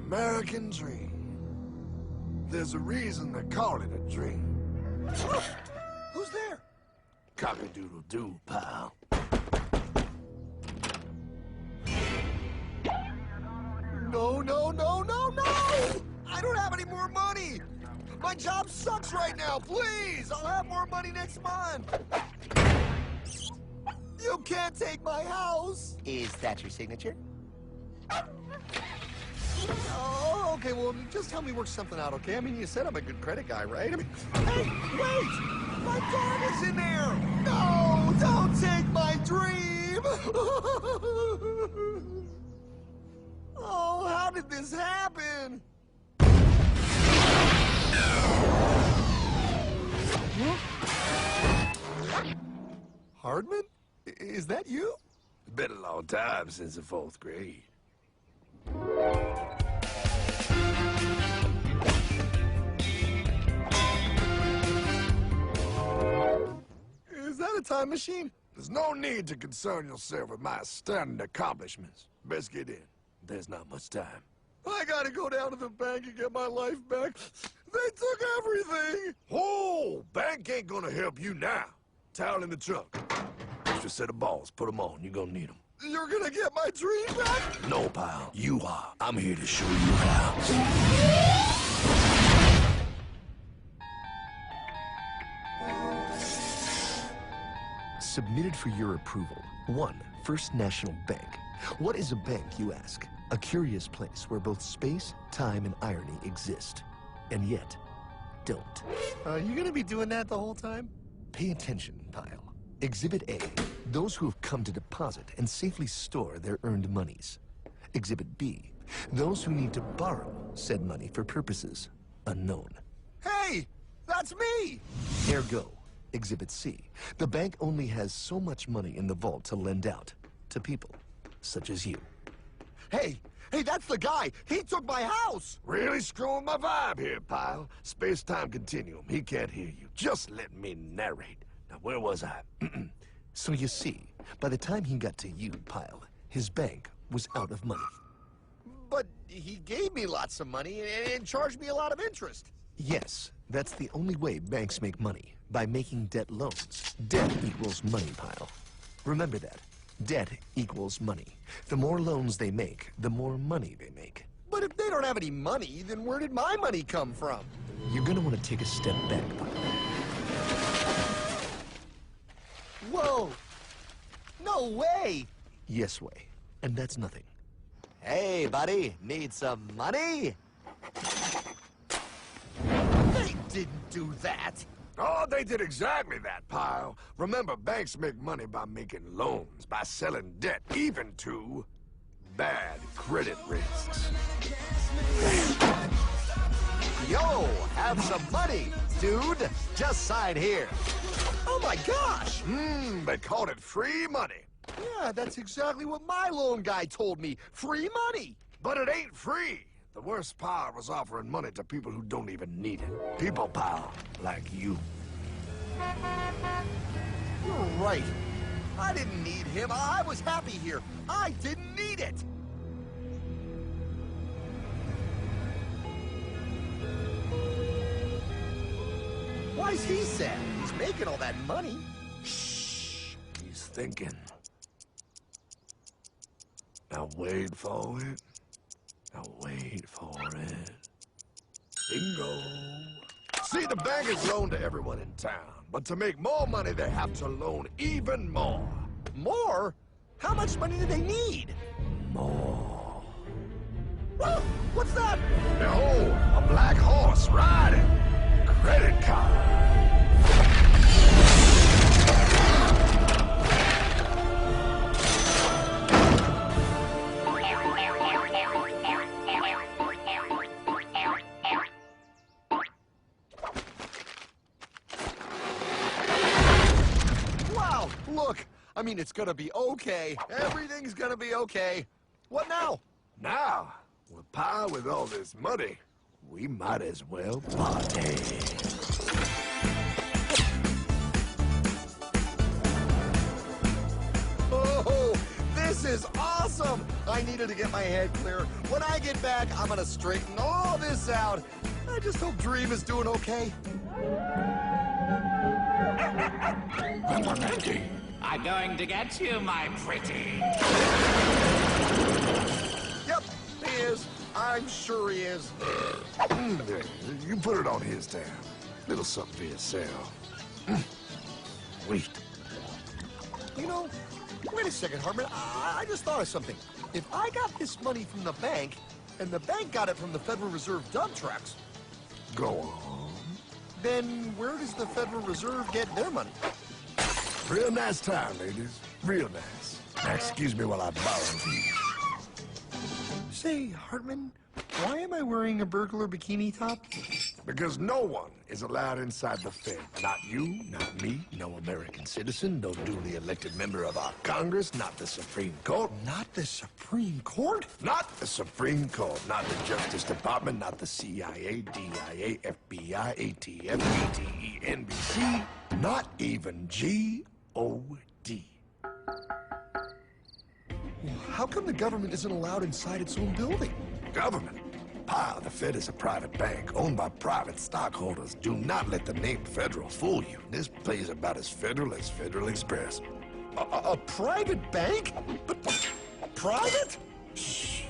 American dream. There's a reason they call it a dream. Who's there? Cock-a-doodle-doo, pal. No, no, no, no, no! I don't have any more money! My job sucks right now, please! I'll have more money next month! You can't take my house! Is that your signature? Oh, okay, well, just help me work something out, okay? I mean, you said I'm a good credit guy, right? I mean, hey, wait! My dog is in there! No, don't take my dream! Oh, how did this happen? Hardman? Is that you? It's been a long time since the 4th grade. Is that a time machine? There's no need to concern yourself with my stunning accomplishments. Best get in. There's not much time. I gotta go down to the bank and get my life back. They took everything! Oh, bank ain't gonna help you now. Towel in the trunk. Extra set of balls. Put them on. You're gonna need them. You're gonna get my dream back? No, pal. You are. I'm here to show you how. Submitted for your approval. 1. First National Bank. What is a bank, you ask? A curious place where both space, time, and irony exist. And yet, don't. You gonna be doing that the whole time? Pay attention, pile. Exhibit A. Those who have come to deposit and safely store their earned monies. Exhibit B. Those who need to borrow said money for purposes unknown. Hey! That's me! Ergo, Exhibit C. The bank only has so much money in the vault to lend out to people such as you. Hey! Hey, that's the guy! He took my house! Really screwing my vibe here, pal. Space-time continuum. He can't hear you. Just let me narrate. Now, where was I? So you see, by the time he got to you, pile, his bank was out of money. But he gave me lots of money and charged me a lot of interest. Yes, that's the only way banks make money, by making debt loans. Debt equals money, pile. Remember that. Debt equals money. The more loans they make, the more money they make. But if they don't have any money, then where did my money come from? You're gonna want to take a step back, pile. Whoa! No way! Yes way. And that's nothing. Hey, buddy, need some money? They didn't do that! Oh, they did exactly that, pal. Remember, banks make money by making loans, by selling debt, even to bad credit risks. Yo, have some money, dude. Just sign here. Oh my gosh! They called it free money. Yeah, that's exactly what my loan guy told me. Free money! But it ain't free. The worst part was offering money to people who don't even need it. People, pal, like you. You're right. I didn't need him. I was happy here. I didn't need it. Why's he sad? He's making all that money. Shh. He's thinking. Now wait for it. Now wait for it. Bingo. See, the bank is loaned to everyone in town. But to make more money, they have to loan even more. More? How much money do they need? More. Whoa, what's that? Behold, a black horse riding. Credit card. Wow, look. I mean, it's gonna be okay. Everything's gonna be okay. What now? Now, with power with all this money, we might as well party. Oh, this is awesome! awesome! I needed to get my head clear. When I get back, I'm gonna straighten all this out. I just hope Dream is doing okay. I'm going to get you, my pretty. Yep, he is. I'm sure he is. There, you put it on his tab. Little something for yourself. Wait. You know, wait a second, Hartman. I just thought of something. If I got this money from the bank, and the bank got it from the Federal Reserve dump trucks, Go on. then where does the Federal Reserve get their money? Real nice time, ladies. Real nice. Now, excuse me while I borrow these. Say, Hartman, why am I wearing a burglar bikini top? Because no one is allowed inside the Fed. Not you, not me, no American citizen, no duly elected member of our Congress, not the Supreme Court. Not the Supreme Court? Not the Supreme Court, not the Justice Department, not the CIA, DIA, FBI, ATF, ATE, NBC, not even G-O-D. How come the government isn't allowed inside its own building? Government? Pa, the Fed is a private bank owned by private stockholders. Do not let the name Federal fool you. This place is about as federal as Federal Express. A private bank? But private? Shh.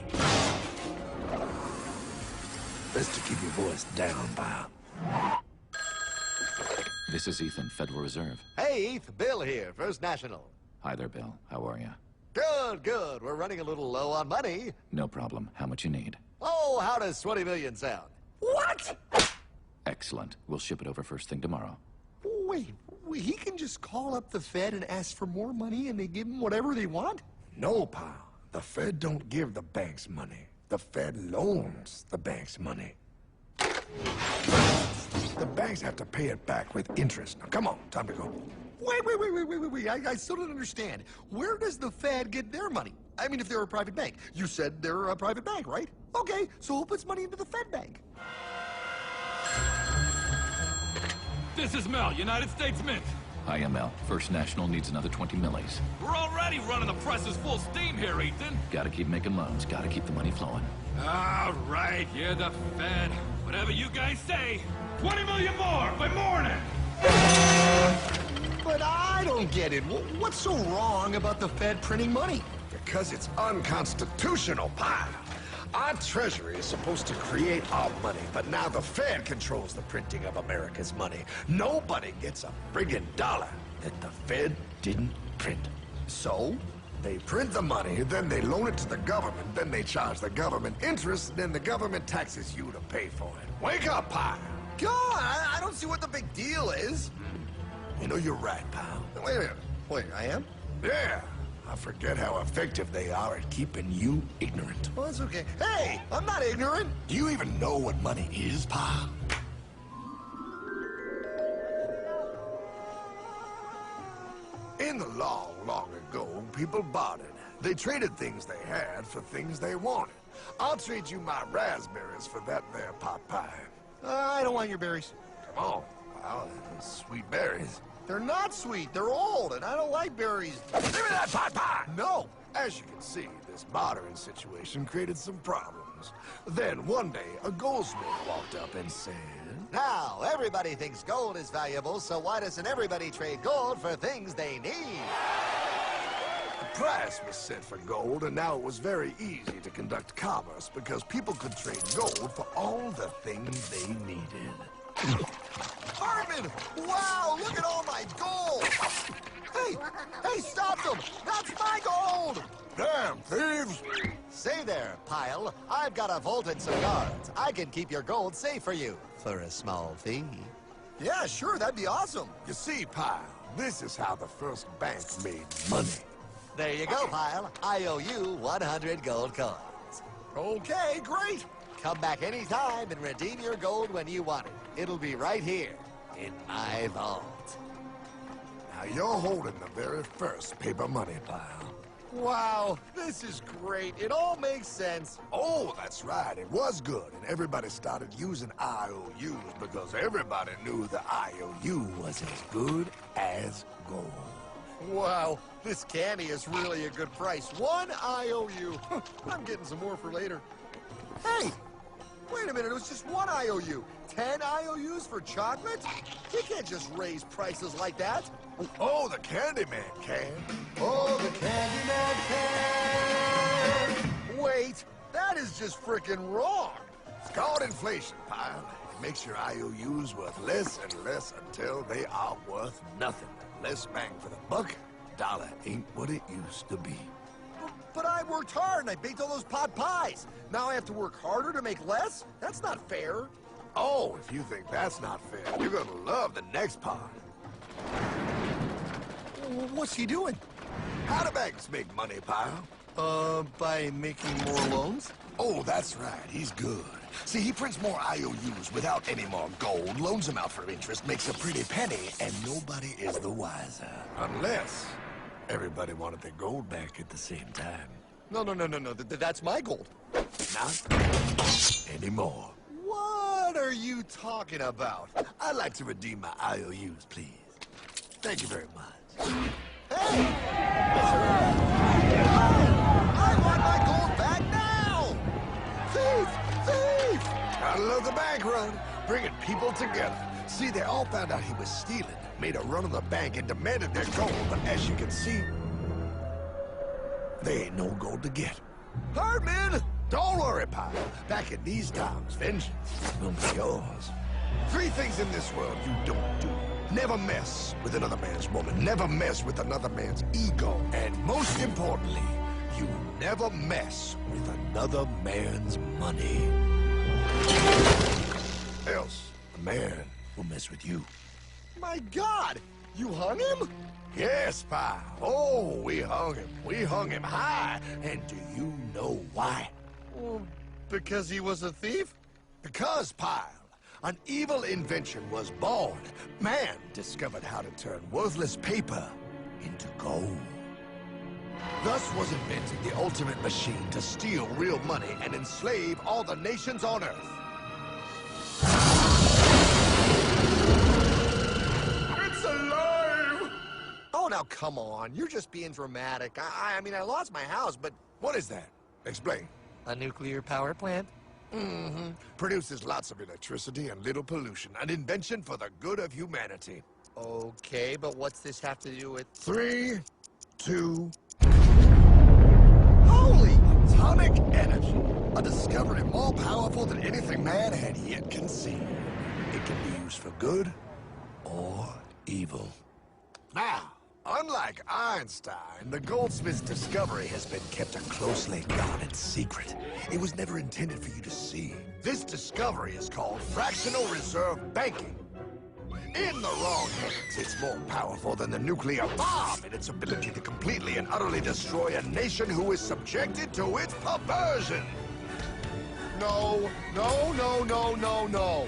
Best to keep your voice down, pal. This is Ethan, Federal Reserve. Hey, Heath, Bill here, First National. Hi there, Bill. How are you? Good, good. We're running a little low on money. No problem. How much you need? Oh, how does 20 million sound? What? Excellent. We'll ship it over first thing tomorrow. Wait, he can just call up the Fed and ask for more money and they give him whatever they want? No, pal. The Fed don't give the banks money. The Fed loans the banks money. The banks have to pay it back with interest. Now, come on, time to go. Wait. I still don't understand. Where does the Fed get their money? I mean, if they're a private bank. You said they're a private bank, right? Okay, so who puts money into the Fed bank? This is Mel, United States Mint. Hi, ML. First National needs another 20 millis. We're already running the presses full steam here, Ethan. Gotta keep making loans. Gotta keep the money flowing. All right, you're the Fed. Whatever you guys say. 20 million more by morning. But I don't get it. What's so wrong about the Fed printing money? Because it's unconstitutional, pal. Our Treasury is supposed to create our money, but now the Fed controls the printing of America's money. Nobody gets a friggin' dollar that the Fed didn't print. So? They print the money, then they loan it to the government, then they charge the government interest, then the government taxes you to pay for it. Wake up, pal! God, I don't see what the big deal is. You know, you're right, pal. Wait a minute. Wait, I am? Yeah, I forget how effective they are at keeping you ignorant. Well, that's okay. Hey, I'm not ignorant. Do you even know what money is, pal? In the long, long ago, people bartered. They traded things they had for things they wanted. I'll trade you my raspberries for that there pot pie. I don't want your berries. Come on, pal, those sweet berries. They're not sweet. They're old, and I don't like berries. Give me that pot pie! No. As you can see, this bartering situation created some problems. Then one day, a goldsmith walked up and said, Now, everybody thinks gold is valuable, so why doesn't everybody trade gold for things they need? a price was set for gold, and now it was very easy to conduct commerce because people could trade gold for all the things they needed. Hartman! Wow, look at all my gold! Hey, stop them! That's my gold! Damn thieves! Say there, Pile. I've got a vault and some guards. I can keep your gold safe for you for a small fee. Yeah, sure, that'd be awesome. You see, Pyle, this is how the first bank made money. There you go, Pile. I owe you 100 gold coins. Okay, great. Come back anytime and redeem your gold when you want it. It'll be right here in my vault. Now you're holding the very first paper money, Pyle. Wow, this is great. It all makes sense. Oh, that's right. It was good, and everybody started using IOUs because everybody knew the IOU was as good as gold. Wow, This candy is really a good price. 1 IOU. I'm getting some more for later. Hey! Wait a minute, it was just 1 IOU. 10 IOUs for chocolate? You can't just raise prices like that. Oh, the Candyman can. Oh, the Candyman can! Wait, that is just frickin' wrong. It's called inflation, pal. It makes your IOUs worth less and less until they are worth nothing. Less bang for the buck. Dollar ain't what it used to be. But I worked hard and I baked all those pot pies. Now I have to work harder to make less? That's not fair. Oh, if you think that's not fair, you're gonna love the next part. What's he doing? How do banks make money, pal? By making more loans? Oh, that's right. He's good. See, he prints more IOUs without any more gold, loans them out for interest, makes a pretty penny, and nobody is the wiser. Unless everybody wanted their gold back at the same time. No. That's my gold. Not anymore. What are you talking about? I'd like to redeem my IOUs, please. Thank you very much. Hey! I want my gold back now! Thief! Thief! I love the bank run, bringing people together. See, they all found out he was stealing, made a run on the bank, and demanded their gold. But as you can see, there ain't no gold to get. Hardman! Don't worry, pal. Back in these times, vengeance will be yours. 3 things in this world you don't do. Never mess with another man's woman. Never mess with another man's ego. And most importantly, you never mess with another man's money. Else, a man will mess with you. My God! You hung him? Yes, pal. Oh, we hung him. We hung him high. And do you know why? Well, because he was a thief? Because, pal, an evil invention was born. Man discovered how to turn worthless paper into gold. Thus was invented the ultimate machine to steal real money and enslave all the nations on Earth. It's alive! Oh, now come on. You're just being dramatic. I mean, I lost my house, but... What is that? Explain. A nuclear power plant? Mm-hmm. Produces lots of electricity and little pollution. An invention for the good of humanity. Okay, but what's this have to do with... 3, 2... Holy! Atomic energy. A discovery more powerful than anything man had yet conceived. It can be used for good or evil. Now, unlike Einstein, the goldsmith's discovery has been kept a closely guarded secret. It was never intended for you to see. This discovery is called fractional reserve banking. In the wrong hands, it's more powerful than the nuclear bomb in its ability to completely and utterly destroy a nation who is subjected to its perversion. No.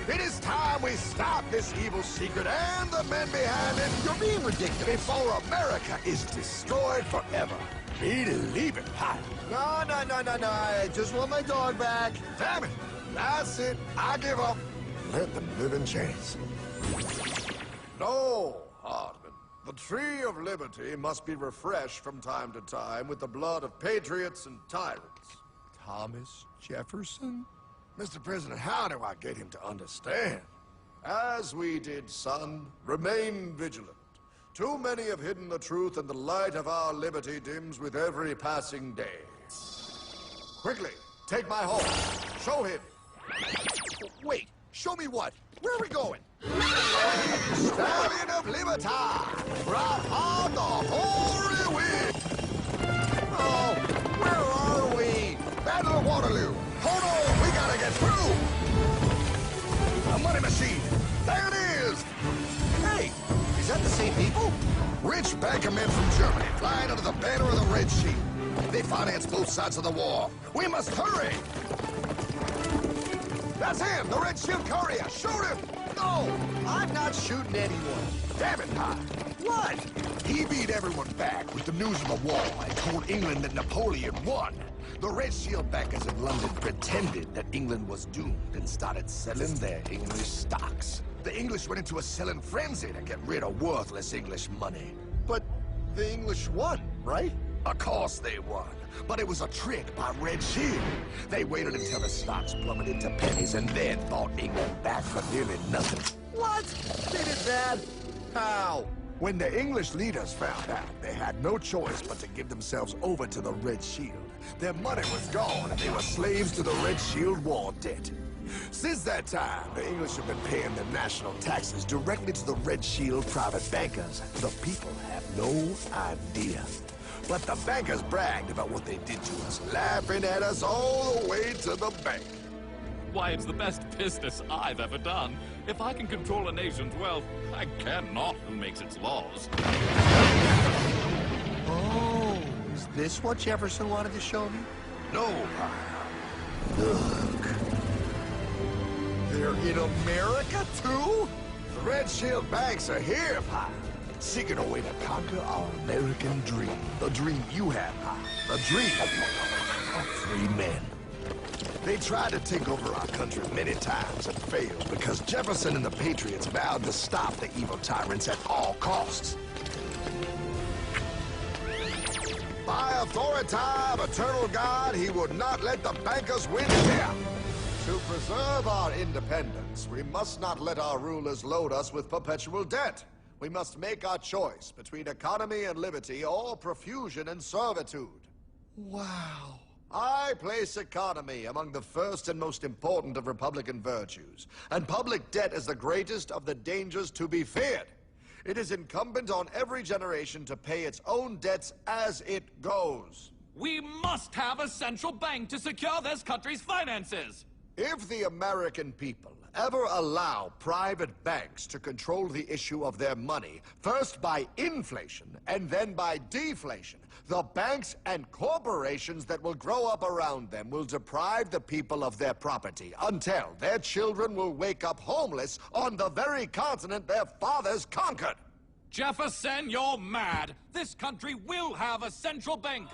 It is time we stop this evil secret and the men behind it. You're being ridiculous. Before America is destroyed forever. Believe it, Pop. No. I just want my dog back. Damn it. That's it. I give up. Let them live in chance. No, Hardman. The tree of liberty must be refreshed from time to time with the blood of patriots and tyrants. Thomas Jefferson? Mr. President, how do I get him to understand? As we did, son, remain vigilant. Too many have hidden the truth, and the light of our liberty dims with every passing day. Quickly, take my horse. Show him. Wait, show me what? Where are we going? Stallion of Liberty! Right on the hoary wind! Oh, where are we? Battle of Waterloo! Hold on, we gotta get through! A money machine! There it is! Hey, is that the same people? Rich banker men from Germany flying under the banner of the Red Sheep. They finance both sides of the war. We must hurry! That's him, the Red Shield courier! Shoot him! No, I'm not shooting anyone. Damn it, Pop! What? He beat everyone back with the news of the war and told England that Napoleon won. The Red Shield bankers in London pretended that England was doomed and started selling their English stocks. The English went into a selling frenzy to get rid of worthless English money. But The English won, right? Of course they won. But it was a trick by Red Shield. They waited until the stocks plummeted to pennies and then bought England back for nearly nothing. What? They did that? How? When the English leaders found out, they had no choice but to give themselves over to the Red Shield. Their money was gone, and they were slaves to the Red Shield war debt. Since that time, the English have been paying their national taxes directly to the Red Shield private bankers. The people have no idea. But the bankers bragged about what they did to us, laughing at us all the way to the bank. Why, it's the best business I've ever done. If I can control a nation's wealth, I cannot who makes its laws. Oh, is this what Jefferson wanted to show me? No, look. They're in America, too? The Red Shield banks are here, Pop. Seeking a way to conquer our American dream. The dream you have, Pop. The dream of free men. They tried to take over our country many times and failed because Jefferson and the Patriots vowed to stop the evil tyrants at all costs. By authority of eternal God, he would not let the bankers win here. To preserve our independence, we must not let our rulers load us with perpetual debt. We must make our choice between economy and liberty or profusion and servitude. Wow. I place economy among the first and most important of Republican virtues, and public debt is the greatest of the dangers to be feared. It is incumbent on every generation to pay its own debts as it goes. We must have a central bank to secure this country's finances. If the American people ever allow private banks to control the issue of their money, first by inflation and then by deflation, the banks and corporations that will grow up around them will deprive the people of their property until their children will wake up homeless on the very continent their fathers conquered. Jefferson, you're mad. This country will have a central bank.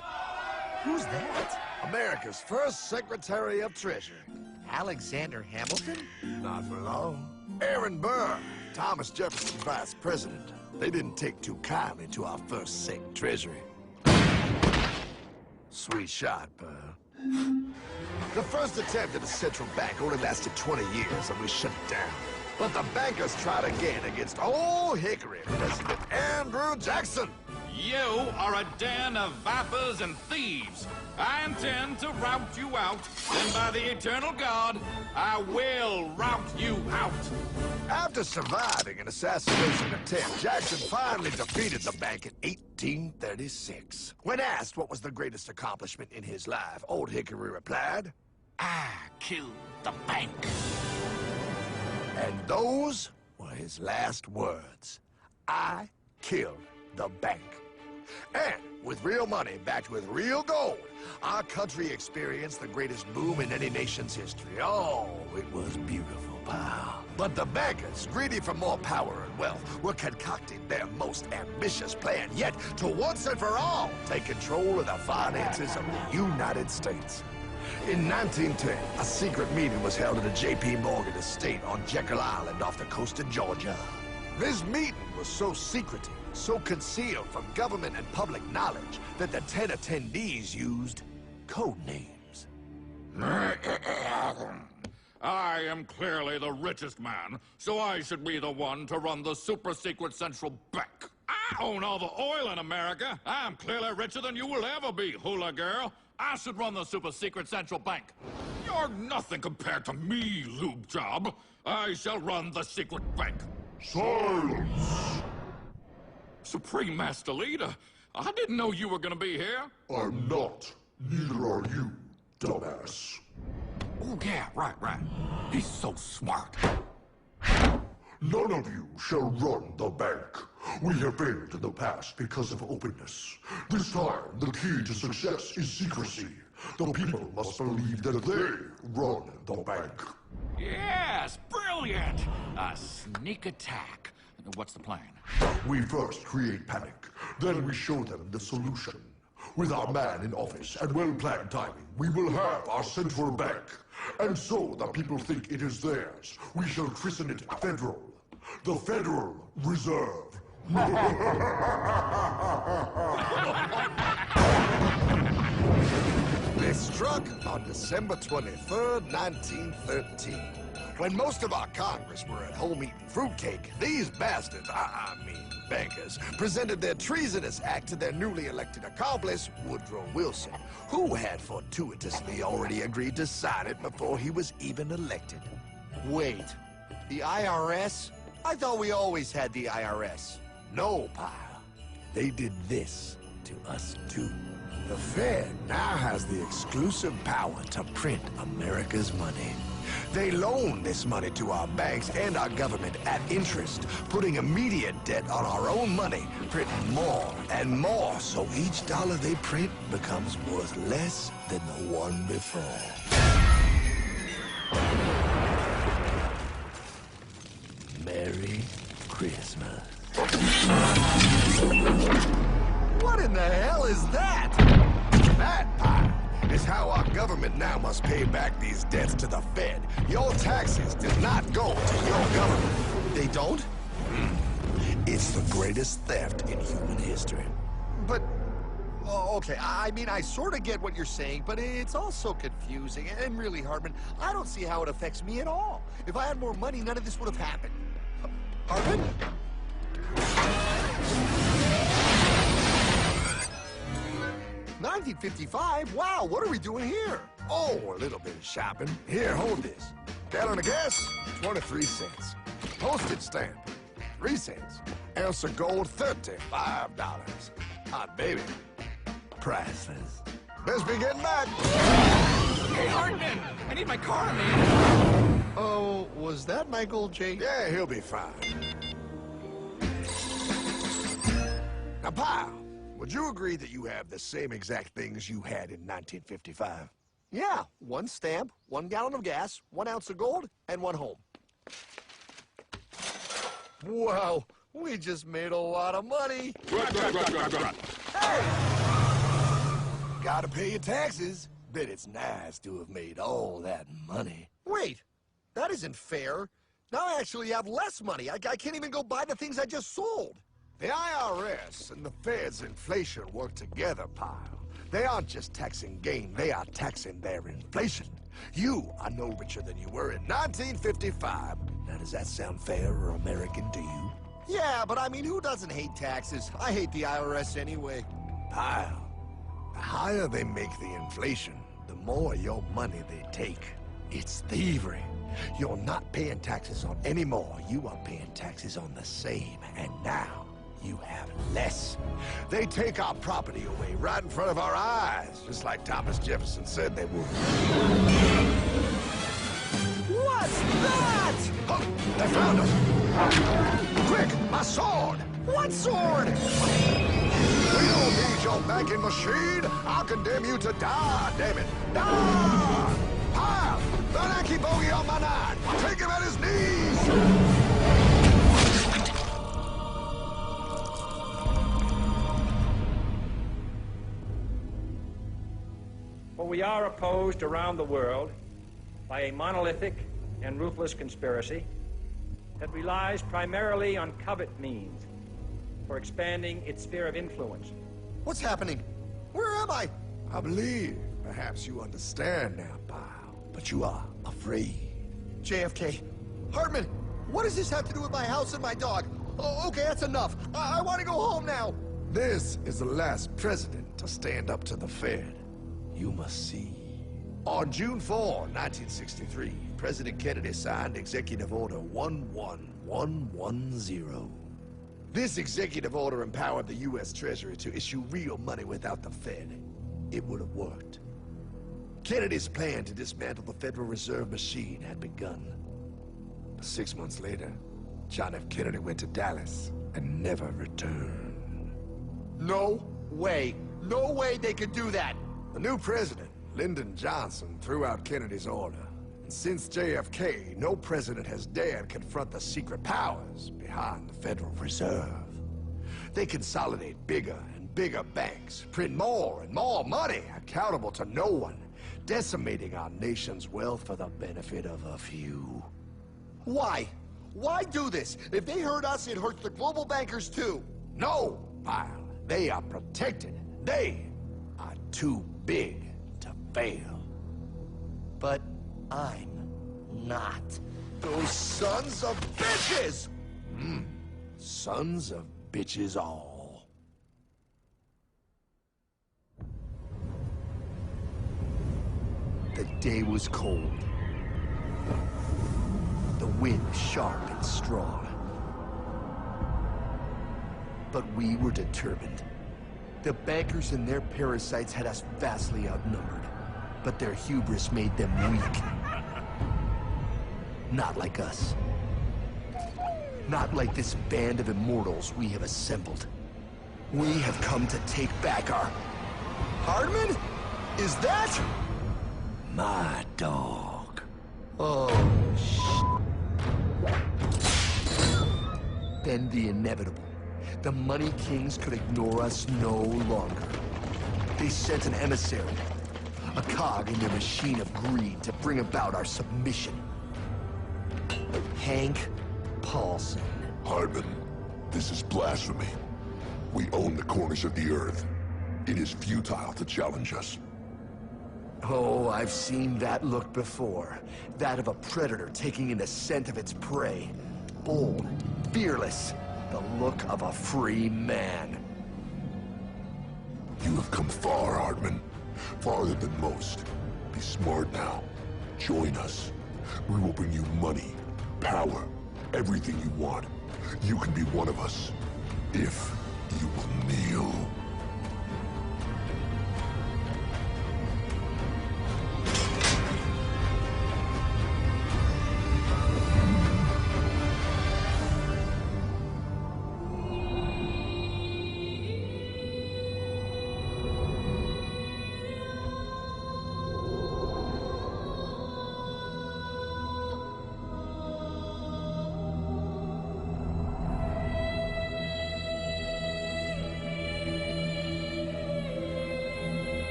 Who's that? America's first Secretary of Treasury. Alexander Hamilton? Not for long. Aaron Burr, Thomas Jefferson's vice president. They didn't take too kindly to our first Sec Treasury. Sweet shot, Burr. The first attempt at a central bank only lasted 20 years and we shut it down. But the bankers tried again against Old Hickory President Andrew Jackson. You are a den of vipers and thieves. I intend to rout you out, and by the eternal God, I will rout you out. After surviving an assassination attempt, Jackson finally defeated the bank in 1836. When asked what was the greatest accomplishment in his life, Old Hickory replied, I killed the bank. and those were his last words. I killed the bank. And with real money backed with real gold, our country experienced the greatest boom in any nation's history. Oh, it was beautiful, pal. But the bankers, greedy for more power and wealth, were concocting their most ambitious plan yet to once and for all take control of the finances of the United States. In 1910, a secret meeting was held at a J.P. Morgan estate on Jekyll Island off the coast of Georgia. This meeting was so secretive, so concealed from government and public knowledge that the 10 attendees used code names. I am clearly the richest man, so I should be the one to run the super-secret central bank. I own all the oil in America. I'm clearly richer than you will ever be, hula girl. I should run the super-secret central bank. You're nothing compared to me, lube job. I shall run the secret bank. Silence! Supreme Master Leader, I didn't know you were gonna be here. I'm not. Neither are you, dumbass. Oh, yeah, right. He's so smart. None of you shall run the bank. We have failed in the past because of openness. This time, the key to success is secrecy. The people must believe that they run the bank. Yes, brilliant! A sneak attack. What's the plan? We first create panic, then we show them the solution. With our man in office and well-planned timing, we will have our central bank. And so the people think it is theirs. We shall christen it Federal. The Federal Reserve They struck on December 23rd, 1913. When most of our Congress were at home eating fruitcake, these bastards, I mean bankers, presented their treasonous act to their newly elected accomplice, Woodrow Wilson, who had fortuitously already agreed to sign it before he was even elected. Wait, the IRS? I thought we always had the IRS. No, pal. They did this to us too. The Fed now has the exclusive power to print America's money. They loan this money to our banks and our government at interest, putting immediate debt on our own money, printing more and more, so each dollar they print becomes worth less than the one before. Merry Christmas. What in the hell is that? That, pal, is how our government now must pay back these debts to the Fed. Your taxes did not go to your government. They don't? It's the greatest theft in human history. But, oh, okay, I mean, I sort of get what you're saying, but it's all so confusing. And really, Hartman, I don't see how it affects me at all. If I had more money, none of this would have happened. Hartman? 1955? Wow, what are we doing here? Oh, a little bit of shopping. Here, hold this. Gallon of gas, 23 cents. Postage stamp, 3 cents. Ounce of gold, $35. Hot baby. Priceless. Best be getting back. Hey, Hartman! I need my car, man! Oh, was that Michael J? Yeah, he'll be fine. Now, pal, would you agree that you have the same exact things you had in 1955? Yeah, 1 stamp, 1 gallon of gas, 1 ounce of gold, and 1 home. Wow, we just made a lot of money. Gotta pay your taxes. Bet it's nice to have made all that money. Wait, that isn't fair. Now I actually have less money. I can't even go buy the things I just sold. The IRS and the Fed's inflation work together, pal. They aren't just taxing gain, they are taxing their inflation. You are no richer than you were in 1955. Now, does that sound fair or American to you? Yeah, but I mean, who doesn't hate taxes? I hate the IRS anyway. Pal, the higher they make the inflation, the more your money they take. It's thievery. You're not paying taxes on any more. You are paying taxes on the same, and now you have less. They take our property away right in front of our eyes, just like Thomas Jefferson said they would. What's that? Oh, they found us! Quick, my sword! What sword? We don't need your banking machine! I'll condemn you to die, damn it! Die! Pile! The Yankee bogey on my 9! Take him at his knees! For we are opposed around the world by a monolithic and ruthless conspiracy that relies primarily on covert means for expanding its sphere of influence. What's happening? Where am I? I believe perhaps you understand now, pal, but you are afraid. JFK. Hartman, what does this have to do with my house and my dog? Oh, okay, that's enough. I want to go home now. This is the last president to stand up to the Fed. You must see. On June 4, 1963, President Kennedy signed Executive Order 11110. This executive order empowered the U.S. Treasury to issue real money without the Fed. It would have worked. Kennedy's plan to dismantle the Federal Reserve machine had begun. But 6 months later, John F. Kennedy went to Dallas and never returned. No way. No way they could do that. The new president, Lyndon Johnson, threw out Kennedy's order. And since JFK, no president has dared confront the secret powers behind the Federal Reserve. They consolidate bigger and bigger banks, print more and more money, accountable to no one, decimating our nation's wealth for the benefit of a few. Why? Why do this? If they hurt us, it hurts the global bankers too. No, pal. They are protected. They are too big to fail. But I'm not. Those sons of bitches! Sons of bitches all. The day was cold. The wind sharp and strong. But we were determined. The bankers and their parasites had us vastly outnumbered, but their hubris made them weak. Not like us. Not like this band of immortals we have assembled. We have come to take back our... Hardman? Is that... My dog. Oh, Then the inevitable. The Money Kings could ignore us no longer. They sent an emissary, a cog in their machine of greed to bring about our submission. Hank Paulson. Hardman, this is blasphemy. We own the corners of the earth. It is futile to challenge us. Oh, I've seen that look before. That of a predator taking in the scent of its prey. Bold, fearless, the look of a free man. You have come far, Hardman. Farther than most. Be smart now. Join us. We will bring you money, power, everything you want. You can be one of us, if you will kneel.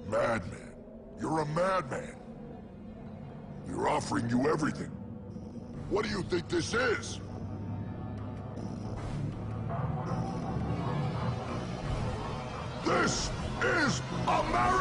Madman. You're a madman. We're offering you everything. What do you think this is? This is America!